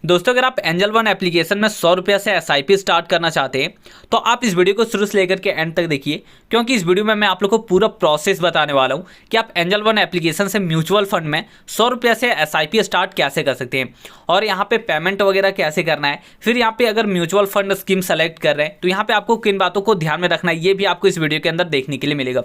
दोस्तों अगर आप एंजल वन एप्लीकेशन में 100 रुपये से एसआईपी स्टार्ट करना चाहते हैं तो आप इस वीडियो को शुरू से लेकर के एंड तक देखिए, क्योंकि इस वीडियो में मैं आप लोग को पूरा प्रोसेस बताने वाला हूं कि आप एंजल वन एप्लीकेशन से म्यूचुअल फंड में 100 रुपये से एसआईपी स्टार्ट कैसे कर सकते हैं और यहाँ पे पेमेंट वगैरह कैसे करना है। फिर यहाँ पे अगर म्यूचुअल फंड स्कीम सेलेक्ट कर रहे हैं तो यहाँ पे आपको किन बातों को ध्यान में रखना है, ये भी आपको इस वीडियो के अंदर देखने के लिए मिलेगा।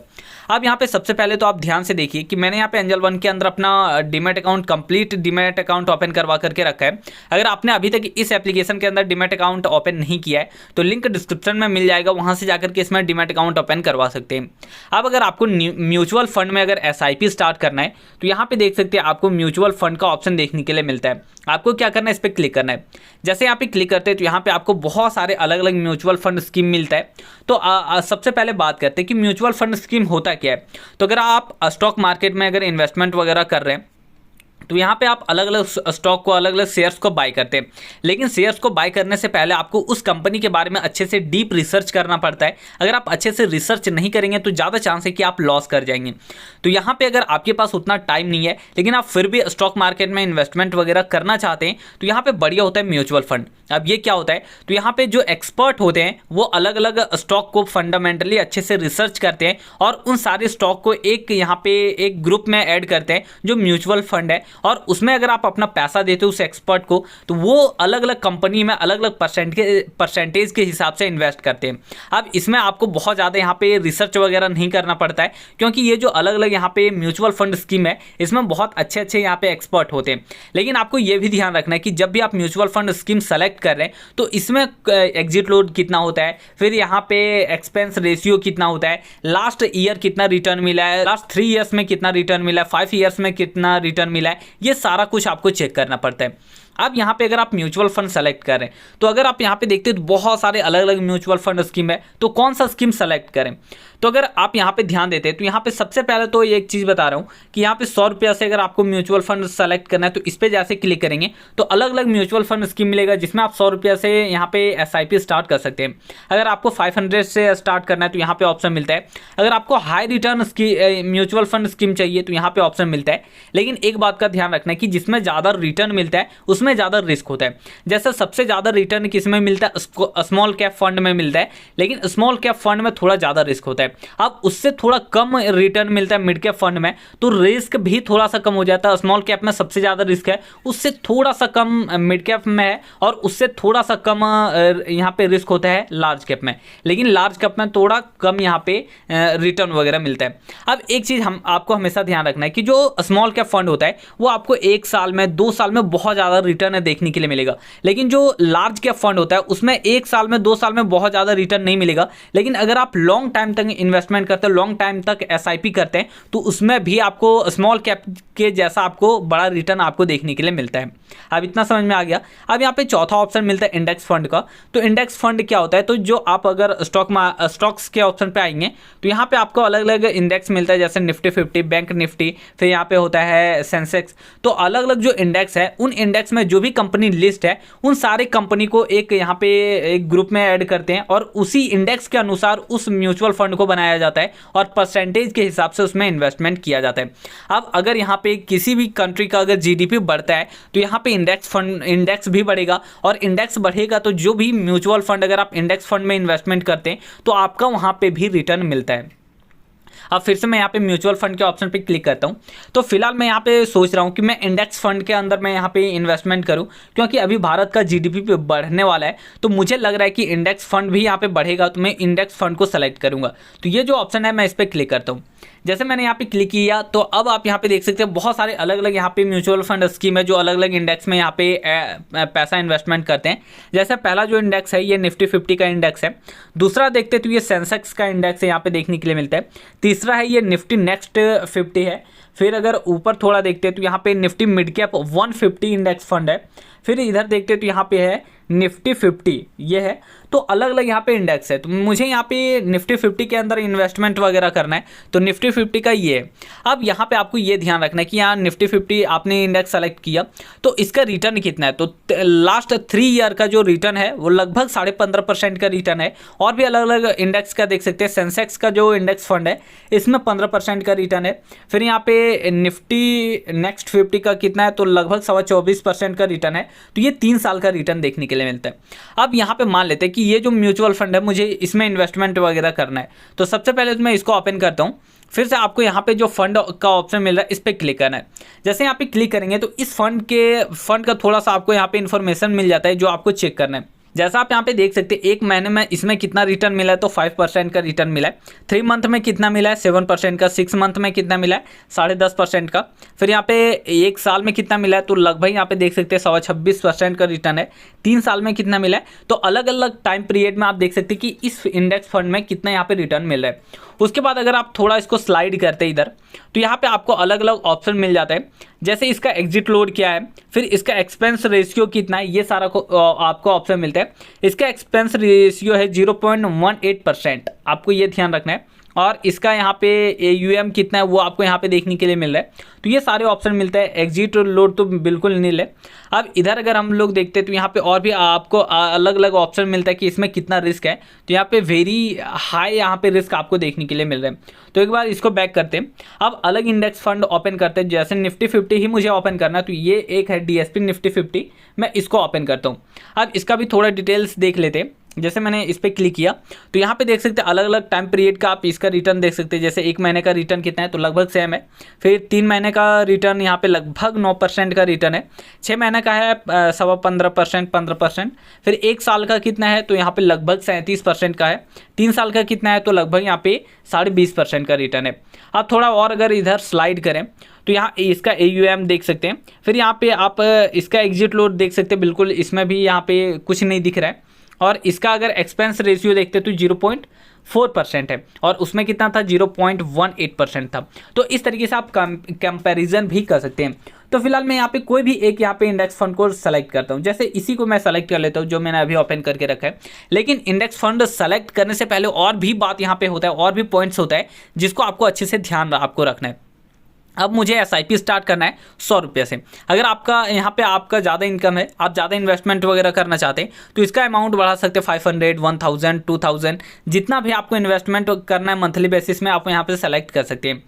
अब यहाँ पे सबसे पहले तो आप ध्यान से देखिए कि मैंने यहाँ पे एंजल वन के अंदर अपना demat account complete demat account open करवा करके रखा है। अगर आपने अभी तक इस एप्लीकेशन के अंदर डीमैट अकाउंट ओपन नहीं किया है तो लिंक डिस्क्रिप्शन में मिल जाएगा, वहां से जाकर के इसमें डीमैट अकाउंट ओपन करवा सकते हैं। अब अगर आपको म्यूचुअल फंड में अगर एसआईपी स्टार्ट करना है तो यहाँ पे देख सकते हैं आपको म्यूचुअल फंड का ऑप्शन देखने के लिए मिलता है। आपको क्या करना है, इस पर क्लिक करना है। जैसे यहाँ पे क्लिक करते हैं तो यहाँ पे आपको बहुत सारे अलग अलग म्यूचुअल फंड स्कीम मिलता है। तो सबसे पहले बात करते हैं कि म्यूचुअल फंड स्कीम होता क्या है। तो अगर आप स्टॉक मार्केट में अगर इन्वेस्टमेंट वगैरह कर रहे हैं तो यहाँ पे आप अलग अलग स्टॉक को अलग अलग शेयर्स को बाय करते हैं, लेकिन शेयर्स को बाय करने से पहले आपको उस कंपनी के बारे में अच्छे से डीप रिसर्च करना पड़ता है। अगर आप अच्छे से रिसर्च नहीं करेंगे तो ज़्यादा चांस है कि आप लॉस कर जाएंगे। तो यहाँ पे अगर आपके पास उतना टाइम नहीं है लेकिन आप फिर भी स्टॉक मार्केट में इन्वेस्टमेंट वगैरह करना चाहते हैं तो यहाँ पे बढ़िया होता है म्यूचुअल फंड। अब ये क्या होता है, तो यहाँ पे जो एक्सपर्ट होते हैं वो अलग अलग स्टॉक को फंडामेंटली अच्छे से रिसर्च करते हैं और उन सारे स्टॉक को एक यहाँ पे एक ग्रुप में ऐड करते हैं जो म्यूचुअल फंड है, और उसमें अगर आप अपना पैसा देते हो उस एक्सपर्ट को तो वो अलग अलग कंपनी में अलग अलग परसेंटेज के हिसाब से इन्वेस्ट करते हैं। अब इसमें आपको बहुत ज़्यादा यहाँ पे रिसर्च वगैरह नहीं करना पड़ता है, क्योंकि ये जो अलग अलग यहाँ पे म्यूचुअल फंड स्कीम है इसमें बहुत अच्छे अच्छे यहाँ पे एक्सपर्ट होते हैं। लेकिन आपको ये भी ध्यान रखना है कि जब भी आप म्यूचुअल फंड स्कीम सेलेक्ट कर रहे हैं तो इसमें एग्जिट लोड कितना होता है, फिर यहाँ पे एक्सपेंस रेशियो कितना होता है, लास्ट ईयर कितना रिटर्न मिला है, लास्ट 3 ईयर्स में कितना रिटर्न मिला है, 5 ईयर्स में कितना रिटर्न मिला है, ये सारा कुछ आपको चेक करना पड़ता है। अब यहाँ पे अगर आप म्यूचुअल फंड सेलेक्ट करें तो अगर आप यहाँ पे देखते हैं तो बहुत सारे अलग अलग म्यूचुअल फंड स्कीम है, तो कौन सा स्कीम सेलेक्ट करें। तो अगर आप यहाँ पे ध्यान देते हैं तो यहाँ पे सबसे पहले तो एक चीज़ बता रहा हूँ कि यहाँ पे 100 रुपये से अगर आपको म्यूचुअल फंड सेलेक्ट करना है तो इस पर जैसे क्लिक करेंगे तो अलग अलग म्यूचुअल फंड स्कीम मिलेगा जिसमें आप 100 रुपये से यहाँ पे एसआईपी स्टार्ट कर सकते हैं। अगर आपको 500 से स्टार्ट करना है तो यहाँ पे ऑप्शन मिलता है। अगर आपको high return mutual fund scheme चाहिए तो यहाँ पे ऑप्शन मिलता है। लेकिन एक बात का ध्यान रखना है कि जिसमें ज़्यादा रिटर्न मिलता है उसमें ज़्यादा रिस्क होता है। जैसे सबसे ज़्यादा रिटर्न किसमें मिलता है, स्मॉल कैप फंड में मिलता है, लेकिन स्मॉल कैप फंड में थोड़ा ज़्यादा रिस्क होता है। अब उससे थोड़ा कम रिटर्न मिलता है मिड कैप फंड में, तो रिस्क भी थोड़ा सा कम हो जाता है। स्मॉल कैप में सबसे ज़्यादा रिस्क है, उससे थोड़ा सा कम मिड कैप में है, और उससे थोड़ा सा कम यहाँ पे रिस्क होता है लार्ज कैप में, लेकिन लार्ज कैप में थोड़ा कम यहाँ पे रिटर्न वगैरह मिलता है। अब एक चीज़ हम आपको हमेशा ध्यान रखना है कि जो स्मॉल कैप फंड होता है वो आपको 1 साल में 2 साल में बहुत ज़्यादा रिटर्न देखने के लिए मिलेगा, लेकिन जो लार्ज कैप फंड होता है उसमें 1 साल में 2 साल में बहुत ज़्यादा रिटर्न नहीं मिलेगा। लेकिन अगर आप लॉन्ग टाइम तक इन्वेस्टमेंट करते हैं, लॉन्ग टाइम तक एसआईपी करते हैं, तो उसमें भी आपको स्मॉल कैप के जैसा आपको बड़ा रिटर्न आपको देखने के लिए मिलता है। अब इतना समझ में आ गया। अब यहाँ पे चौथा ऑप्शन मिलता है इंडेक्स फंड का। तो इंडेक्स फंड क्या होता है, तो जो आप अगर स्टॉक्स के ऑप्शन पे आएंगे तो यहाँ पे आपको अलग अलग इंडेक्स मिलता है, जैसे निफ्टी 50, बैंक निफ्टी, फिर यहाँ पे होता है सेंसेक्स। तो अलग अलग जो इंडेक्स है उन इंडेक्स में जो भी कंपनी लिस्ट है उन सारे कंपनी को एक यहाँ पे एक ग्रुप में ऐड करते हैं और उसी इंडेक्स के अनुसार उस म्यूचुअल फंड को बनाया जाता है और परसेंटेज के हिसाब से उसमें इन्वेस्टमेंट किया जाता है। अब अगर यहाँ पे किसी भी कंट्री का अगर जीडीपी बढ़ता है तो यहाँ पे इंडेक्स भी बढ़ेगा, और इंडेक्स बढ़ेगा तो जो भी म्यूचुअल फंड अगर आप इंडेक्स फंड में इन्वेस्टमेंट करते हैं तो आपका वहाँ पे भी रिटर्न मिलता है। अब फिर से मैं यहाँ पे म्यूचुअल फंड के ऑप्शन पे क्लिक करता हूँ। तो फिलहाल मैं यहाँ पे सोच रहा हूँ कि मैं इंडेक्स फंड के अंदर मैं यहाँ पे इन्वेस्टमेंट करूँ, क्योंकि अभी भारत का जीडीपी पे बढ़ने वाला है, तो मुझे लग रहा है कि इंडेक्स फंड भी यहाँ पे बढ़ेगा, तो मैं इंडेक्स फंड को सेलेक्ट करूँगा। तो ये जो ऑप्शन है मैं इस पर क्लिक करता हूँ। जैसे मैंने यहाँ पे क्लिक किया तो अब आप यहाँ पे देख सकते हैं बहुत सारे अलग अलग यहाँ पे म्यूचुअल फंड स्कीम है जो अलग अलग इंडेक्स में यहाँ पे पैसा इन्वेस्टमेंट करते हैं। जैसे पहला जो इंडेक्स है ये निफ्टी 50 का इंडेक्स है। दूसरा देखते तो ये सेंसेक्स का इंडेक्स है, यहाँ पे देखने के लिए मिलता है। तीसरा है ये निफ्टी नेक्स्ट 50 है। फिर अगर ऊपर थोड़ा देखते हैं तो यहाँ पे Nifty mid cap 150 index fund है। फिर इधर देखते हैं तो यहाँ पे है निफ्टी 50, ये है। तो अलग अलग यहाँ पे इंडेक्स है, तो मुझे यहाँ पे निफ्टी 50 के अंदर इन्वेस्टमेंट वगैरह करना है, तो निफ्टी 50 का ये है। अब यहाँ पे आपको ये ध्यान रखना है कि यहाँ निफ्टी 50 आपने इंडेक्स सेलेक्ट किया तो इसका रिटर्न कितना है। तो लास्ट 3 ईयर का जो रिटर्न है वो लगभग 15.5% का रिटर्न है। और भी अलग अलग इंडेक्स का देख सकते हैं। सेंसेक्स का जो इंडेक्स फंड है इसमें 15% का रिटर्न है। फिर यहाँ पे पे निफ्टी नेक्स्ट 50 का कितना है, तो लगभग 24.25% का रिटर्न है। तो ये 3 साल का रिटर्न देखने के लिए मिलता है। अब यहाँ पे मान लेते हैं कि ये जो म्यूचुअल फंड है मुझे इसमें इन्वेस्टमेंट वगैरह करना है, तो सबसे पहले तो मैं इसको ओपन करता हूँ। फिर से आपको यहाँ पे जो फंड का ऑप्शन मिल रहा है इस पर क्लिक करना है। जैसे यहाँ पे क्लिक करेंगे तो इस फंड का थोड़ा सा आपको यहाँ पे इन्फॉर्मेशन मिल जाता है जो आपको चेक करना है। जैसा आप यहाँ पे देख सकते हैं, एक महीने में इसमें कितना रिटर्न मिला है, तो 5% का रिटर्न मिला है। 3 मंथ में कितना मिला है, 7% का। 6 मंथ में कितना मिला है, 10.5% का। फिर यहाँ पे 1 साल में कितना मिला है, तो लगभग यहाँ पे देख सकते हैं 26% का रिटर्न है। 3 साल में कितना मिला है, तो अलग अलग टाइम पीरियड में आप देख सकते हैं कि इस इंडेक्स फंड में कितना यहाँ पे रिटर्न मिल रहा है। उसके बाद अगर आप थोड़ा इसको स्लाइड करते हैं इधर, तो यहाँ पे आपको अलग अलग ऑप्शन मिल जाता है। जैसे इसका एग्जिट लोड क्या है, फिर इसका एक्सपेंस रेशियो कितना है, ये सारा को आपको ऑप्शन मिलता है। इसका एक्सपेंस रेशियो है 0.18%, आपको ये ध्यान रखना है। और इसका यहाँ पे AUM कितना है वो आपको यहाँ पे देखने के लिए मिल रहा है। तो ये सारे ऑप्शन मिलते हैं। एग्जिट लोड तो बिल्कुल नील है। अब इधर अगर हम लोग देखते हैं तो यहाँ पे और भी आपको अलग अलग ऑप्शन मिलता है कि इसमें कितना रिस्क है। तो यहाँ पे वेरी हाई यहाँ पे रिस्क आपको देखने के लिए मिल रहा है। तो एक बार इसको बैक करते हैं। अब अलग इंडेक्स फंड ओपन करते हैं। जैसे निफ्टी 50 ही मुझे ओपन करना है, तो ये एक है DSP निफ्टी 50, मैं इसको ओपन करता हूँ। अब इसका भी थोड़ा डिटेल्स देख लेते हैं। जैसे मैंने इस पर क्लिक किया तो यहाँ पे देख सकते हैं अलग अलग टाइम पीरियड का आप इसका रिटर्न देख सकते हैं। जैसे 1 महीने का रिटर्न कितना है, तो लगभग सेम है। फिर 3 महीने का रिटर्न यहाँ पे लगभग 9% का रिटर्न है। 6 महीने का है 15%, 15%। फिर 1 साल का कितना है, तो यहाँ पे लगभग 37% का है। 3 साल का कितना है, तो लगभग यहाँ पे 20.5% का रिटर्न है। अब थोड़ा और अगर इधर स्लाइड करें तो यहाँ इसका AUM देख सकते हैं। फिर यहाँ पे आप इसका एग्जिट लोड देख सकते हैं, बिल्कुल इसमें भी यहाँ पे कुछ नहीं दिख रहा है। और इसका अगर एक्सपेंस रेशियो देखते तो 0.4% है, और उसमें कितना था, 0.18% था। तो इस तरीके से आप कंपैरिजन भी कर सकते हैं। तो फिलहाल मैं यहाँ पे कोई भी एक यहाँ पे इंडेक्स फंड को सेलेक्ट करता हूँ। जैसे इसी को मैं सेलेक्ट कर लेता हूँ जो मैंने अभी ओपन करके रखा है। लेकिन इंडेक्स फंड सेलेक्ट करने से पहले और भी बात यहाँ पे होता है, और भी पॉइंट्स होता है जिसको आपको अच्छे से ध्यान आपको रखना है। अब मुझे SIP स्टार्ट करना है 100 रुपये से। अगर आपका यहाँ पे आपका ज़्यादा इनकम है, आप ज़्यादा इन्वेस्टमेंट वगैरह करना चाहते हैं, तो इसका अमाउंट बढ़ा सकते हैं। 500, 1000, 2000, जितना भी आपको इन्वेस्टमेंट करना है मंथली बेसिस में आप यहाँ पे सेलेक्ट कर सकते हैं।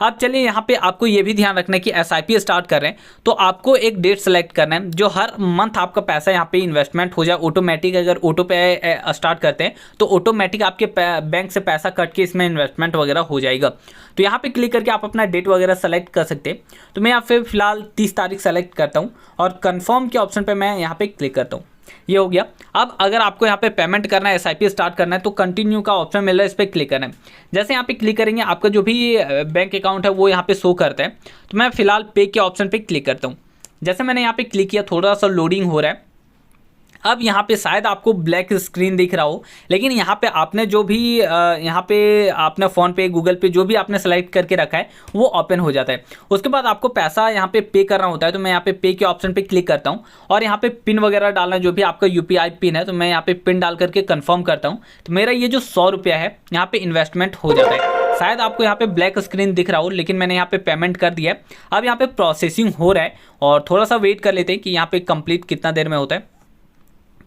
अब चलिए यहाँ पे आपको ये भी ध्यान रखना है कि SIP स्टार्ट कर रहे हैं तो आपको एक डेट सेलेक्ट करना है जो हर मंथ आपका पैसा यहाँ पे इन्वेस्टमेंट हो जाए ऑटोमेटिक। अगर ऑटो पे स्टार्ट करते हैं तो ऑटोमेटिक आपके बैंक से पैसा कट के इसमें इन्वेस्टमेंट वगैरह हो जाएगा। तो यहाँ पे क्लिक करके आप अपना डेट वगैरह सेलेक्ट कर सकते हैं। तो मैं यहाँ पे फिलहाल 30 तारीख सेलेक्ट करता हूँ और कन्फर्म के ऑप्शन पर मैं यहाँ पे क्लिक करता हूँ। ये हो गया। अब अगर आपको यहाँ पे पेमेंट करना है, SIP स्टार्ट करना है, तो कंटिन्यू का ऑप्शन मिल रहा है, इस पर क्लिक करना है। जैसे यहाँ पे क्लिक करेंगे आपका जो भी बैंक अकाउंट है वो यहाँ पे शो करता है। तो मैं फिलहाल पे के ऑप्शन पे क्लिक करता हूँ। जैसे मैंने यहाँ पे क्लिक किया, थोड़ा सा लोडिंग हो रहा है। अब यहाँ पे शायद आपको ब्लैक स्क्रीन दिख रहा हो, लेकिन यहाँ पे आपने जो भी यहाँ पे आपने फ़ोन पे, गूगल पे जो भी आपने सेलेक्ट करके रखा है वो ओपन हो जाता है। उसके बाद आपको पैसा यहाँ पे करना होता है। तो मैं यहाँ पे के ऑप्शन पे क्लिक करता हूँ और यहाँ पे पिन वगैरह डालना, जो भी आपका UPI पिन है, तो मैं यहाँ पे पिन डाल करके कन्फर्म करता हूँ। तो मेरा ये जो 100 रुपया है यहाँ पे इन्वेस्टमेंट हो जाता है। शायद आपको यहाँ पे ब्लैक स्क्रीन दिख रहा हो, लेकिन मैंने यहाँ पे पेमेंट कर दिया है। अब यहाँ पे प्रोसेसिंग हो रहा है और थोड़ा सा वेट कर लेते हैं कि यहाँ पे कंप्लीट कितना देर में होता है।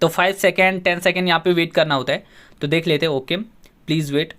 तो 5 सेकेंड 10 सेकेंड यहाँ पे वेट करना होता है। तो देख लेते हैं, ओके प्लीज़ वेट।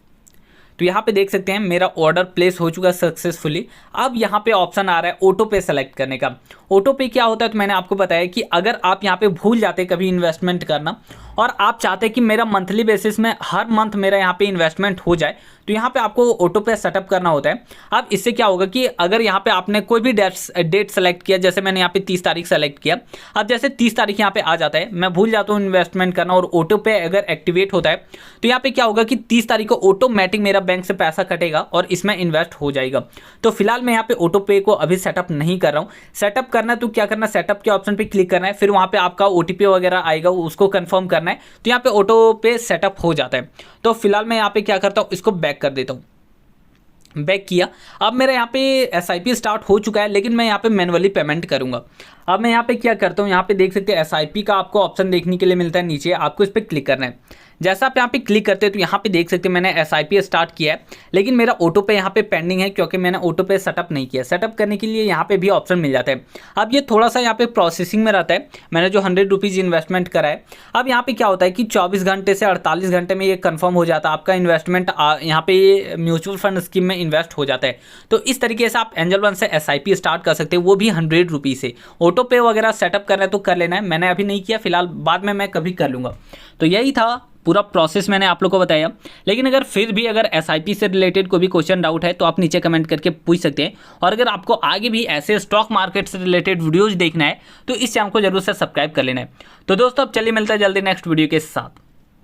तो यहाँ पे देख सकते हैं मेरा ऑर्डर प्लेस हो चुका है सक्सेसफुली। अब यहाँ पे ऑप्शन आ रहा है ऑटो पे सेलेक्ट करने का। ऑटो पे क्या होता है, तो मैंने आपको बताया कि अगर आप यहाँ पे भूल जाते कभी इन्वेस्टमेंट करना और आप चाहते हैं कि मेरा मंथली बेसिस में हर मंथ मेरा यहाँ पे इन्वेस्टमेंट हो जाए, तो यहाँ पे आपको ऑटो पे सेटअप करना होता है। अब इससे क्या होगा कि अगर यहाँ पे आपने कोई भी डेट सेलेक्ट किया, जैसे मैंने यहाँ पे 30 तारीख सेलेक्ट किया, अब जैसे 30 तारीख यहाँ पे आ जाता है, मैं भूल जाता हूँ इन्वेस्टमेंट करना और ऑटो पे अगर एक्टिवेट होता है, तो यहाँ पे क्या होगा कि 30 तारीख को ऑटोमेटिक मेरा बैंक से पैसा कटेगा और इसमें इन्वेस्ट हो जाएगा। तो फिलहाल मैं यहाँ पे ऑटो पे को अभी सेटअप नहीं कर रहा हूँ। सेटअप करना है तो क्या करना है, सेटअप के ऑप्शन पे क्लिक करना है, फिर वहाँ पे आपका OTP वगैरह आएगा, उसको कंफर्म करना है। तो यहाँ पे ऑटो पे सेटअप हो जाता है। तो फिलहाल मैं यहाँ पे क्या करता हूँ, इसको बैक कर देता हूँ। बैक किया। अब मेरा यहाँ पे SIP स्टार्ट हो चुका है, लेकिन मैं यहाँ पे मैनुअली पेमेंट करूँगा। अब मैं यहाँ पे क्या करता हूँ, यहाँ पे देख सकते हैं SIP का आपको ऑप्शन देखने के लिए मिलता है नीचे, आपको इस पर क्लिक करना है। जैसा आप यहाँ पे क्लिक करते हैं तो यहाँ पे देख सकते हैं मैंने SIP स्टार्ट किया है, लेकिन मेरा ऑटो पे यहाँ पे पेंडिंग है क्योंकि मैंने ऑटो पे सेटअप नहीं किया। सेटअप करने के लिए यहाँ पे भी ऑप्शन मिल जाता है। अब ये थोड़ा सा यहाँ पे प्रोसेसिंग में रहता है। मैंने जो 100 रुपीज़ इन्वेस्टमेंट करा है, अब यहाँ पे क्या होता है कि 24 घंटे से 48 घंटे में ये कंफर्म हो जाता है आपका इन्वेस्टमेंट यहाँ पे म्यूचुअल फंड स्कीम में इन्वेस्ट हो जाता है। तो इस तरीके से आप एंजल वन से SIP स्टार्ट कर सकते हैं, वो भी 100 रुपीज़ से। ऑटो पे वगैरह सेटअप करना है तो कर लेना है, मैंने अभी नहीं किया फिलहाल, बाद में मैं कभी कर लूँगा। तो यही था पूरा प्रोसेस मैंने आप लोग को बताया। लेकिन अगर फिर भी अगर SIP से रिलेटेड कोई भी क्वेश्चन डाउट है तो आप नीचे कमेंट करके पूछ सकते हैं। और अगर आपको आगे भी ऐसे स्टॉक मार्केट से रिलेटेड वीडियोज देखना है तो इस चैनल को जरूर से सब्सक्राइब कर लेना है। तो दोस्तों अब चलिए मिलता है जल्दी नेक्स्ट वीडियो के साथ।